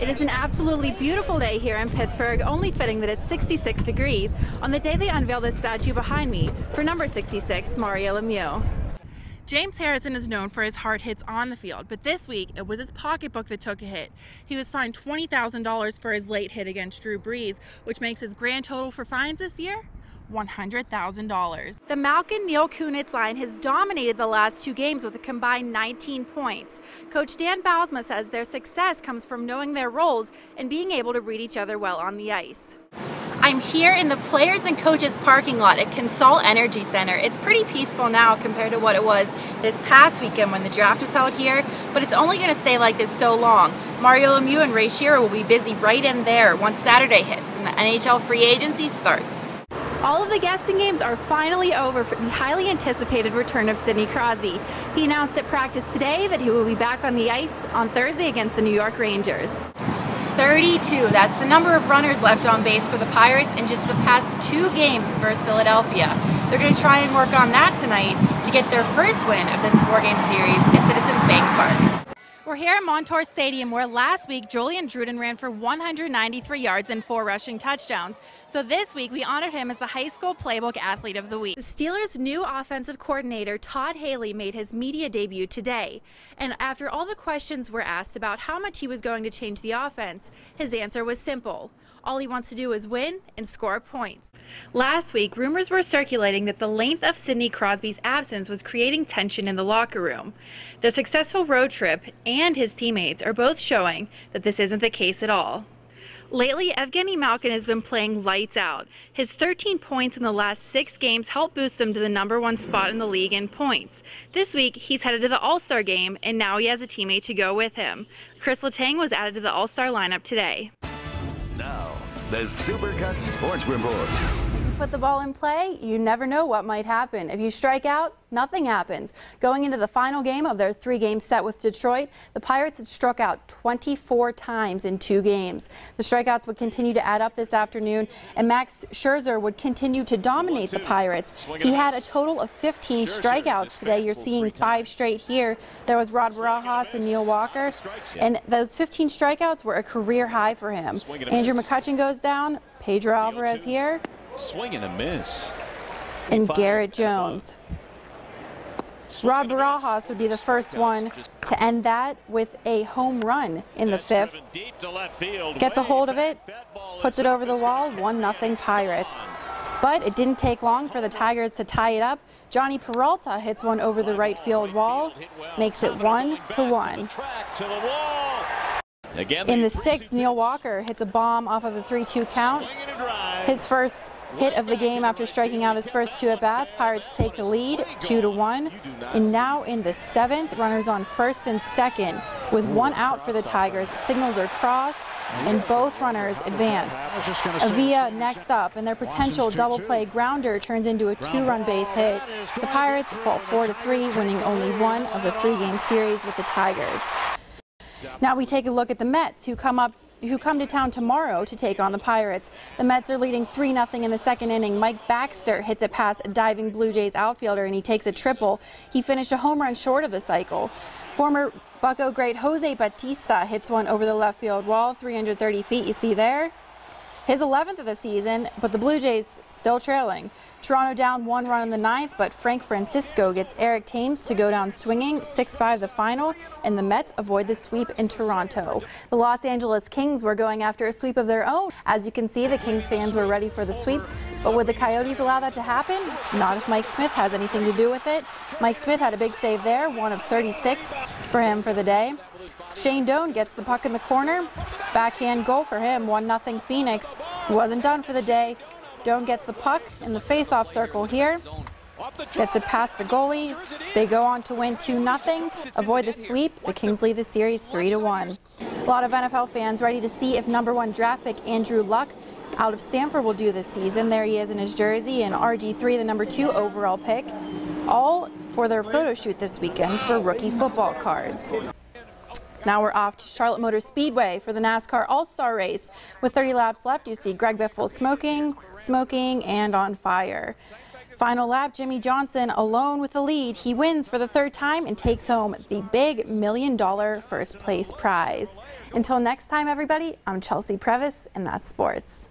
It is an absolutely beautiful day here in Pittsburgh, only fitting that it's 66 degrees on the day they unveiled this statue behind me for number 66, Mario Lemieux. James Harrison is known for his hard hits on the field, but this week it was his pocketbook that took a hit. He was fined $20,000 for his late hit against Drew Brees, which makes his grand total for fines this year $100,000. The Malkin-Neil Kunitz line has dominated the last two games with a combined 19 points. Coach Dan Bylsma says their success comes from knowing their roles and being able to read each other well on the ice. I'm here in the players and coaches parking lot at Consol Energy Center. It's pretty peaceful now compared to what it was this past weekend when the draft was held here, but it's only going to stay like this so long. Mario Lemieux and Ray Shearer will be busy right in there once Saturday hits and the NHL free agency starts. All of the guessing games are finally over for the highly anticipated return of Sidney Crosby. He announced at practice today that he will be back on the ice on Thursday against the New York Rangers. 32, that's the number of runners left on base for the Pirates in just the past two games versus Philadelphia. They're going to try and work on that tonight to get their first win of this four-game series at Citizens Bank Park. We're here at Montour Stadium where last week Julian Druden ran for 193 yards and 4 rushing touchdowns. So this week we honored him as the High School Playbook Athlete of the Week. The Steelers' new offensive coordinator Todd Haley made his media debut today. And after all the questions were asked about how much he was going to change the offense, his answer was simple. All he wants to do is win and score points. Last week, rumors were circulating that the length of Sidney Crosby's absence was creating tension in the locker room. The successful road trip and his teammates are both showing that this isn't the case at all. Lately, Evgeny Malkin has been playing lights out. His 13 points in the last 6 games helped boost him to the #1 spot in the league in points. This week, he's headed to the All-Star game, and now he has a teammate to go with him. Chris Letang was added to the All-Star lineup today. Now, the Supercuts Sports Report. Put the ball in play, you never know what might happen. If you strike out, nothing happens. Going into the final game of their 3-game set with Detroit, the Pirates had struck out 24 times in 2 games. The strikeouts would continue to add up this afternoon, and Max Scherzer would continue to dominate the Pirates. He had a total of 15 strikeouts today. You're seeing 5 straight here. There was Rod Barajas and Neil Walker, and those 15 strikeouts were a career high for him. Andrew McCutchen goes down, Pedro Alvarez here. Swing and a miss. And Garrett Jones. Rod Barajas would be the first one to end that with a home run in the 5th. Gets a hold of it, puts it over the wall, 1-0 Pirates. But it didn't take long for the Tigers to tie it up. Johnny Peralta hits one over the right field wall, makes it 1-1. In the 6th, Neil Walker hits a bomb off of the 3-2 count. His first hit of the game after striking out his first 2 at-bats. Pirates take the lead 2-1. And now in the 7th, runners on 1st and 2nd with 1 out for the Tigers. Signals are crossed and both runners advance. Avila next up, and their potential double play grounder turns into a 2-run base hit. The Pirates fall 4-3, winning only 1 of the 3-game series with the Tigers. Now we take a look at the Mets, who come to town tomorrow to take on the Pirates. The Mets are leading 3-0 in the 2nd inning. Mike Baxter hits it past a diving Blue Jays outfielder, and he takes a triple. He finished a home run short of the cycle. Former Bucco great Jose Bautista hits one over the left field wall, 330 feet, you see there. His 11th of the season, but the Blue Jays still trailing. Toronto down 1 run in the 9th, but Frank Francisco gets Eric Thames to go down swinging, 6-5 the final, and the Mets avoid the sweep in Toronto. The Los Angeles Kings were going after a sweep of their own. As you can see, the Kings fans were ready for the sweep, but would the Coyotes allow that to happen? Not if Mike Smith has anything to do with it. Mike Smith had a big save there, 1 of 36 for him for the day. Shane Doan gets the puck in the corner. Backhand goal for him, 1-0 Phoenix. He wasn't done for the day. Doan gets the puck in the face-off circle here. Gets it past the goalie. They go on to win 2-0. Avoid the sweep. The Kings lead the series 3-1. A lot of NFL fans ready to see if #1 draft pick Andrew Luck out of Stanford will do this season. There he is in his jersey, and RG3, the #2 overall pick, all for their photo shoot this weekend for rookie football cards. Now we're off to Charlotte Motor Speedway for the NASCAR All-Star Race. With 30 laps left, you see Greg Biffle smoking, and on fire. Final lap, Jimmie Johnson alone with the lead. He wins for the third time and takes home the big $1 million first place prize. Until next time, everybody, I'm Chelsea Previs, and that's sports.